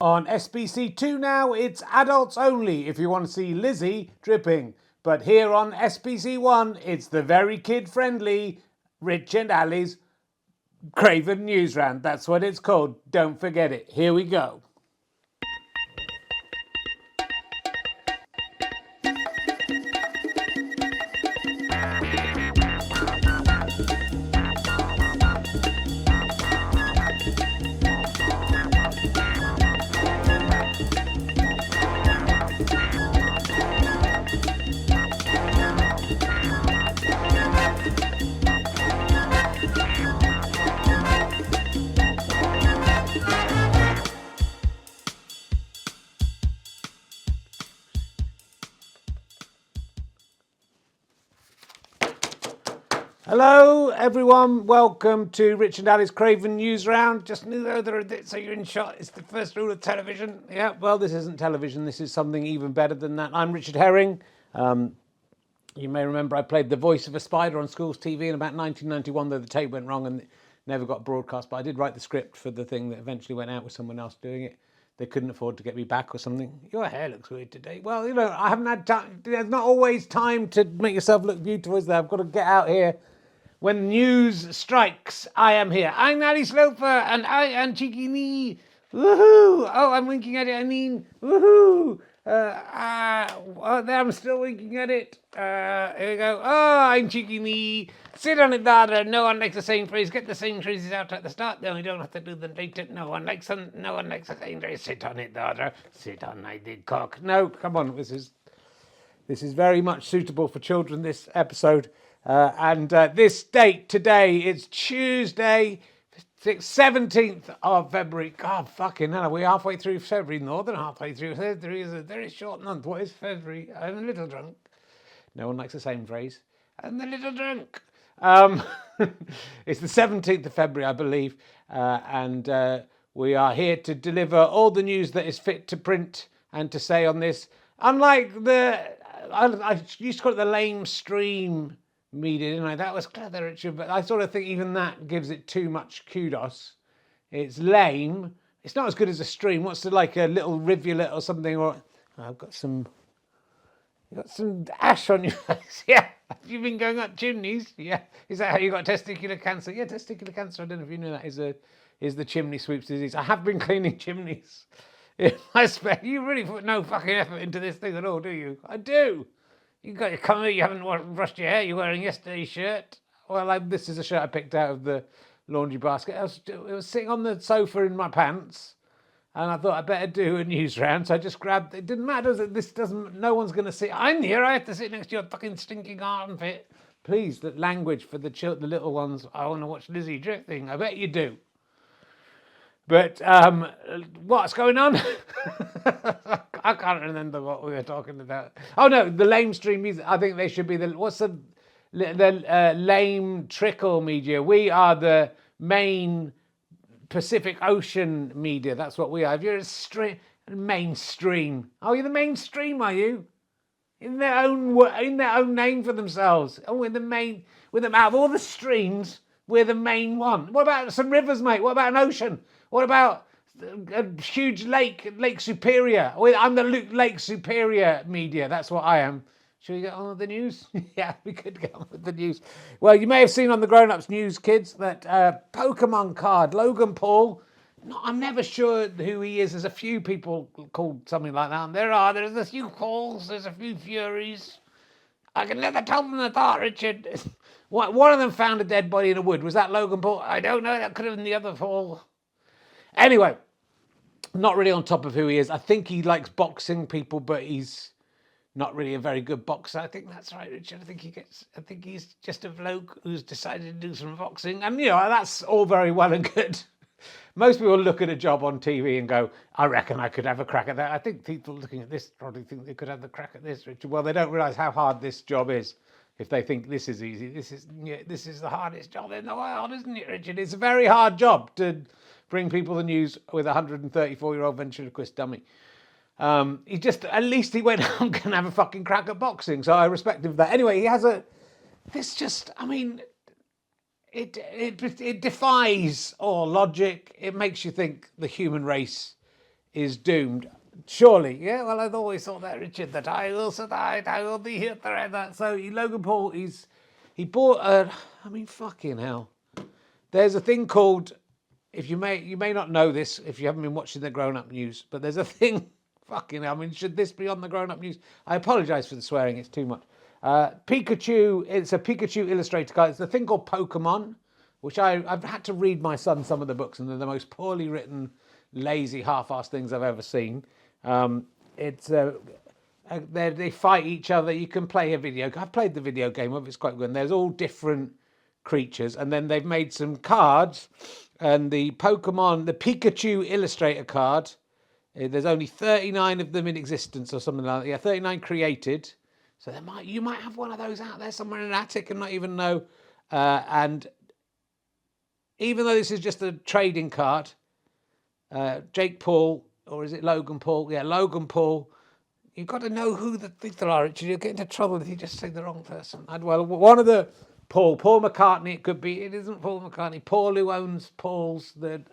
On SBC2 now, it's adults only if you want to see Lizzie dripping. But here on SBC1, it's the very kid-friendly Rich and Ali's Craven Newsround. That's what it's called. Don't forget it. Here we go. Hello everyone, welcome to Rich and Ali's Craven Newsround. Just knew so you're in shot. It's the first rule of television. Yeah, well, this isn't television. This is something even better than that. I'm Richard Herring. You may remember I played the voice of a spider on Schools TV in about 1991, though the tape went wrong and never got broadcast. But I did write the script for the thing that eventually went out with someone else doing it. They couldn't afford to get me back or something. Your hair looks weird today. Well, you know, I haven't had time. There's not always time to make yourself look beautiful, is there? I've got to get out here. When news strikes, I am here. I'm Ali Sloper, and I am Cheeky Knee. Woohoo! Oh, I'm winking at it. I mean, woohoo! There, I'm still winking at it. Here we go. Oh, I'm Cheeky Knee. Sit on it, Dada. No one likes the same phrase. Get the same phrases out at the start. No, you don't have to do them later. No one likes them. No one likes the same phrase. Sit on it, Dada. Sit on, I did cock. No, come on. This is very much suitable for children, this episode. This date today is Tuesday, 17th of February. God fucking hell, are we halfway through February? More than halfway through. February is a very short month. What is February? I'm a little drunk. No one likes the same phrase. I'm a little drunk. It's the 17th of February, I believe. We are here to deliver all the news that is fit to print and to say on this. Unlike I used to call it the lame stream media, didn't I? That was clever, Richard, but I sort of think even that gives it too much kudos. It's lame. It's not as good as a stream. What's the, like a little rivulet or something? Or I've got some. You got some ash on your face. Yeah. Have you been going up chimneys? Yeah. Is that how you got testicular cancer? Yeah, testicular cancer. I don't know if you knew that is the chimney sweeps disease. I have been cleaning chimneys. I spare. You really put no fucking effort into this thing at all, do you? I do. You got your comb, you haven't brushed your hair, you're wearing yesterday's shirt. Well, this is a shirt I picked out of the laundry basket. It was sitting on the sofa in my pants, and I thought I'd better do a news round, so I just grabbed it. It didn't matter, no one's going to see. I'm here, I have to sit next to your fucking stinking armpit. Please, the language for the little ones. I want to watch Lizzie drifting. I bet you do. But what's going on? I can't remember what we were talking about. Oh no, the lame stream music. I think they should be the lame trickle media. We are the main Pacific Ocean media. That's what we are. If you're a mainstream, oh, you're the mainstream, are you? In their own name for themselves. Oh, we're out of all the streams, we're the main one. What about some rivers, mate? What about an ocean? What about a huge Lake Superior? I'm the Lake Superior media. That's what I am. Should we get on with the news? Yeah, we could get on with the news. Well, you may have seen on the Grown Ups News, kids, that Pokémon card, Logan Paul. No, I'm never sure who he is. There's a few people called something like that. There's a few Pauls, there's a few Furies. I can never tell them the thought, Richard. One of them found a dead body in a wood. Was that Logan Paul? I don't know. That could have been the other Paul. Anyway, not really on top of who he is. I think he likes boxing people, but he's not really a very good boxer. I think that's right, Richard. I think he's just a bloke who's decided to do some boxing. And, you know, that's all very well and good. Most people look at a job on TV and go, I reckon I could have a crack at that. I think people looking at this probably think they could have the crack at this, Richard. Well, they don't realise how hard this job is. If they think this is easy, this is the hardest job in the world, isn't it, Richard? It's a very hard job to bring people the news with a 134-year-old ventriloquist dummy. At least he went out and can have a fucking crack at boxing, so I respect him for that. Anyway, he has it defies all logic. It makes you think the human race is doomed. Surely, yeah. Well, I've always thought that, Richard, that I will survive. I will be here forever. So Logan Paul, he bought a. I mean, fucking hell. There's a thing called. If you may not know this if you haven't been watching the Grown Up News, but there's a thing. Fucking hell. I mean, should this be on the Grown Up News? I apologise for the swearing. It's too much. Pikachu. It's a Pikachu illustrator card. It's a thing called Pokémon, which I've had to read my son some of the books, and they're the most poorly written, lazy, half-assed things I've ever seen. They fight each other. You can play a video. I've played the video game of it. It's quite good. And there's all different creatures, and then they've made some cards. And the Pikachu illustrator card. There's only 39 of them in existence, or something like that. Yeah, 39 created. So you might have one of those out there somewhere in an attic and not even know. And even though this is just a trading card, Jake Paul, or is it Logan Paul? Yeah, Logan Paul. You've got to know who the people are, Richard. You'll get into trouble if you just say the wrong person. Well, one of the Paul McCartney. It could be. It isn't Paul McCartney. Paul, who owns Paul's the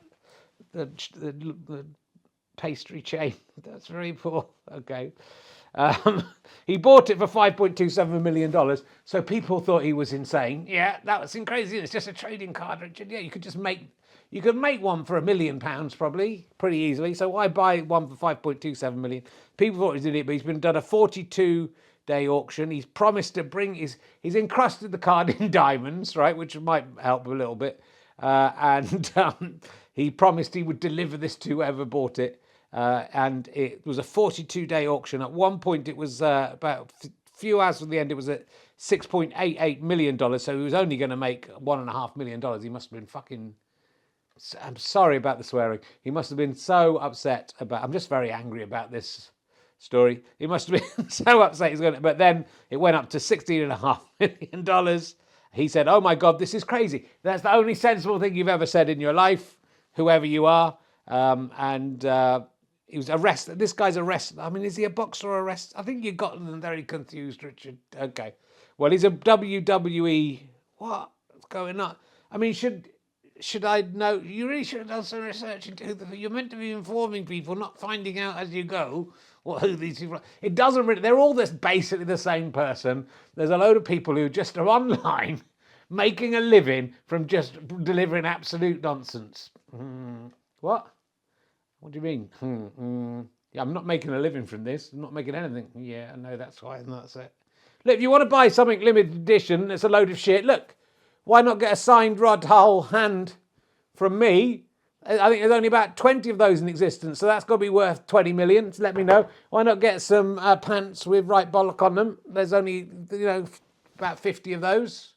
pastry chain. That's very poor. Okay. He bought it for $5.27 million. So people thought he was insane. Yeah, that was crazy. It's just a trading card, Richard. Yeah, you could make one for £1 million probably pretty easily. So why buy one for 5.27 million? People thought he was an idiot, but he's been done a 42-day auction. He's promised to he's encrusted the card in diamonds, right, which might help a little bit. He promised he would deliver this to whoever bought it. And it was a 42-day auction. At one point, it was about a few hours from the end, it was at $6.88 million. So he was only going to make $1.5 million. He must have been fucking... I'm sorry about the swearing. He must have been so upset about... I'm just very angry about this story. He must have been so upset. But then it went up to $16.5 million. He said, oh my God, this is crazy. That's the only sensible thing you've ever said in your life, whoever you are. He was arrested. This guy's arrested. I mean, is he a boxer or arrested? I think you've gotten them very confused, Richard. Okay. Well, he's a WWE. What's going on? I mean, should I know? You really should have done some research into who you're meant to be informing people, not finding out as you go who these people are. It doesn't really. They're all basically the same person. There's a load of people who just are online making a living from just delivering absolute nonsense. What? What do you mean? Yeah, I'm not making a living from this. I'm not making anything. Yeah, I know that's why, and that's it. Look, if you want to buy something limited edition, it's a load of shit. Look, why not get a signed Rod Hull hand from me? I think there's only about 20 of those in existence, so that's got to be worth 20 million. So let me know. Why not get some pants with right bollock on them? There's only, about 50 of those.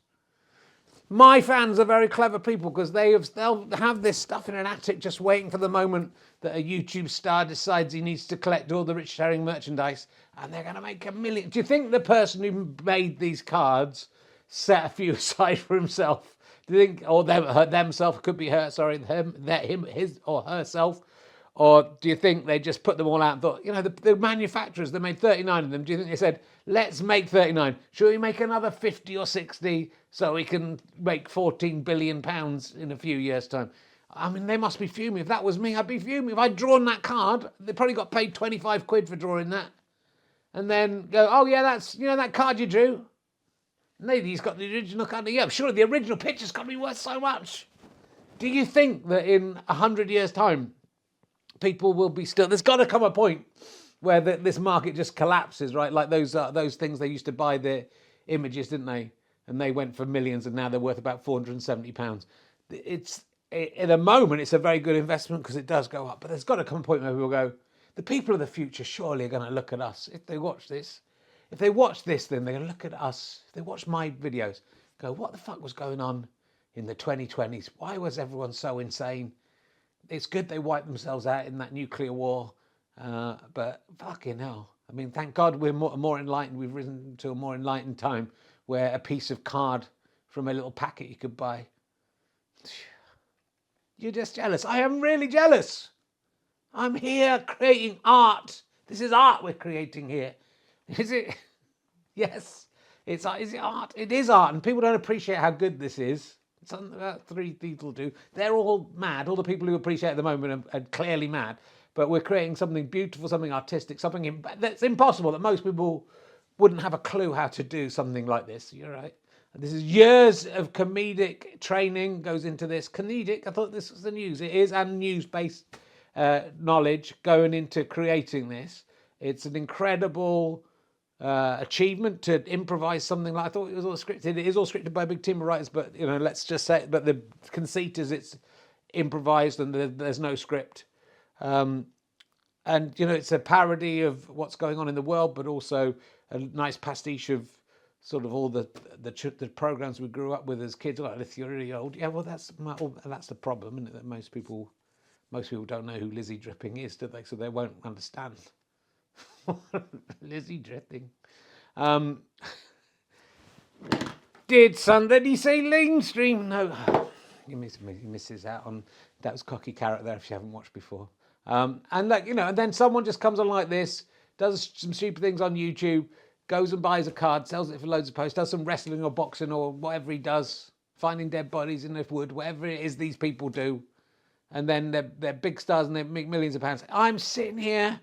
My fans are very clever people because they'll have this stuff in an attic just waiting for the moment that a YouTube star decides he needs to collect all the Rich Herring merchandise, and they're going to make $1 million. Do you think the person who made these cards set a few aside for himself? Do you think, or themself, could be her, sorry, his or herself? Or do you think they just put them all out and thought, the manufacturers, they made 39 of them. Do you think they said, let's make 39. Should we make another 50 or 60 so we can make £14 billion in a few years' time? I mean, they must be fuming. If that was me, I'd be fuming. If I'd drawn that card, they probably got paid 25 quid for drawing that. And then go, oh yeah, that's, that card you drew? Maybe he's got the original card. Yeah, sure, the original picture's got to be worth so much. Do you think that in 100 years' time, people will be still... There's got to come a point where this market just collapses, right? Like those things they used to buy the images, didn't they? And they went for millions, and now they're worth about £470. In a moment, it's a very good investment because it does go up. But there's got to come a point where people go, the people of the future surely are going to look at us if they watch this. If they watch this, then they're going to look at us. If they watch my videos, go, what the fuck was going on in the 2020s? Why was everyone so insane? It's good they wiped themselves out in that nuclear war, but fucking hell. I mean, thank God we're more enlightened. We've risen to a more enlightened time where a piece of card from a little packet you could buy. You're just jealous. I am really jealous. I'm here creating art. This is art we're creating here. Is it? Yes. Is it art? It is art, and people don't appreciate how good this is. About 3 people do. They're all mad. All the people who appreciate it at the moment are clearly mad. but we're creating something beautiful, something artistic, something that's impossible, that most people wouldn't have a clue how to do something like this. You're right. This is years of comedic training goes into this. Comedic, I thought this was the news. It is, and news-based knowledge going into creating this. It's an incredible achievement to improvise something like. I thought it was all scripted. It is all scripted by a big team of writers, but let's just say, but the conceit is it's improvised and there's no script. And it's a parody of what's going on in the world, but also a nice pastiche of sort of all the programs we grew up with as kids. Like, if you're really old, yeah, well, that's the problem, isn't it? That most people don't know who Lizzie Dripping is, do they? So they won't understand. Lizzie Dripping. Did somebody say lamestream? No. You misses out on that. Was Cocky Carrot there if you haven't watched before. And then someone just comes on like this, does some stupid things on YouTube, goes and buys a card, sells it for loads of posts, does some wrestling or boxing or whatever he does, finding dead bodies in the wood, whatever it is these people do. And then they're big stars and they make millions of pounds. I'm sitting here.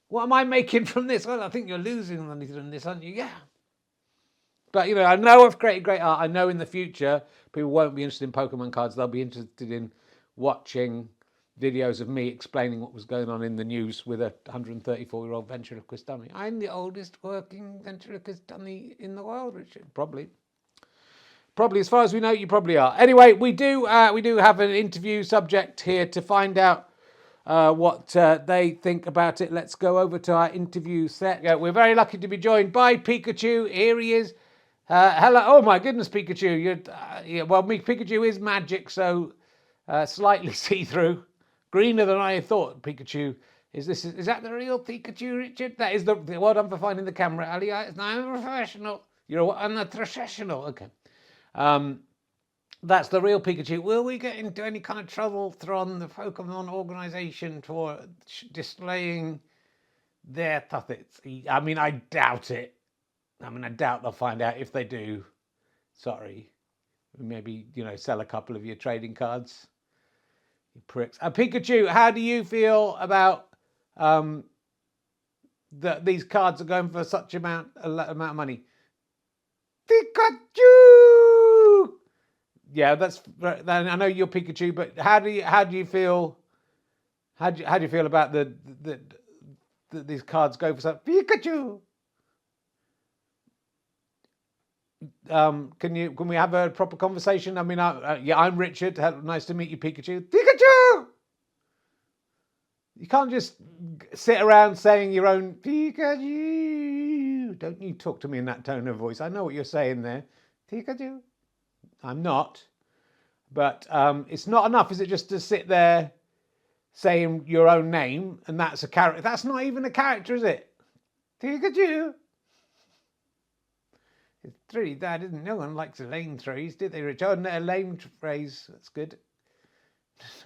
What am I making from this? Well, I think you're losing money from this, aren't you? Yeah. But, I know I've created great art. I know in the future people won't be interested in Pokemon cards. They'll be interested in watching videos of me explaining what was going on in the news with a 134-year-old ventriloquist dummy. I'm the oldest working ventriloquist dummy in the world, Richard. Probably, as far as we know, you probably are. Anyway, we do have an interview subject here to find out what they think about it. Let's go over to our interview set. Yeah, we're very lucky to be joined by Pikachu. Here he is. Hello. Oh my goodness, Pikachu. Pikachu is magic, so slightly see-through. Greener than I thought, Pikachu. Is that the real Pikachu, Richard? That is well done for finding the camera, Ali. I'm a professional. I'm a professional. Okay. That's the real Pikachu. Will we get into any kind of trouble from the Pokémon organization for displaying their puppets? I mean, I doubt it. I doubt they'll find out. If they do, sorry. Maybe, sell a couple of your trading cards. You pricks. Pikachu, how do you feel about that these cards are going for such amount of money? Pikachu! Yeah, I know you're Pikachu, but how do you feel? How do you feel about these cards go for something? Pikachu! Can we have a proper conversation? I mean, I'm Richard. Nice to meet you, Pikachu. Pikachu! You can't just sit around saying your own Pikachu. Don't you talk to me in that tone of voice. I know what you're saying there. Pikachu. I'm not. But it's not enough, is it, just to sit there saying your own name and that's a character? That's not even a character, is it? Pikachu. It's really that, isn't it? No one likes a lame phrase, did they, Rich? Oh, no, a lame phrase. That's good.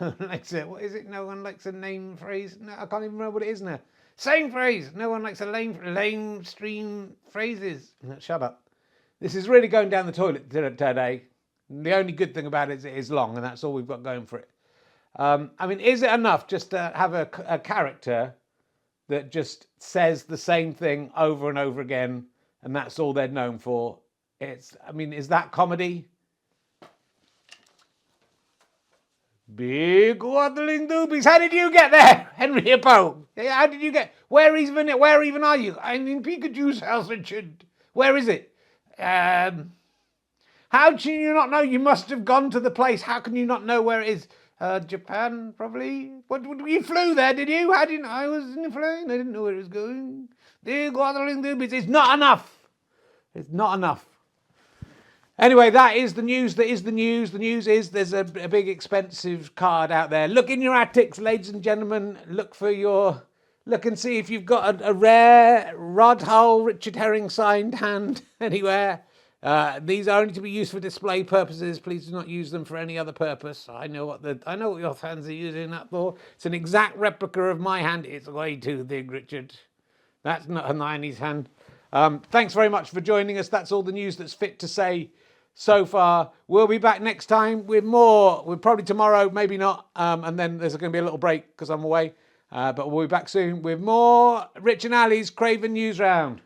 No one likes it. What is it? No one likes a name phrase. No, I can't even remember what it is now. Same phrase. No one likes a lame stream phrases. No, shut up. This is really going down the toilet today. The only good thing about it is it is long, and that's all we've got going for it. Is it enough just to have a character that just says the same thing over and over again, and that's all they're known for? Is that comedy? Big waddling doobies. How did you get there, Henry Hippo? How did you get? Where even are you? I'm in Pikachu's house, Richard. Where is it? How do you not know? You must have gone to the place. How can you not know where it is? Japan, probably. You flew there, did you? How didn't I was in the plane? I didn't know where it was going. Big waddling doobies. It's not enough. It's not enough. Anyway, that is the news. That is the news. The news is there's a big expensive card out there. Look in your attics, ladies and gentlemen. Look and see if you've got a rare Rod Hull Richard Herring signed hand anywhere. These are only to be used for display purposes. Please do not use them for any other purpose. I know what your fans are using that for. It's an exact replica of my hand. It's way too big, Richard. That's not Hermione's hand. Thanks very much for joining us. That's all the news that's fit to say so far. We'll be back next time with more. We're probably tomorrow, maybe not. And then there's going to be a little break because I'm away. But we'll be back soon with more Rich and Ali's Craven News Round.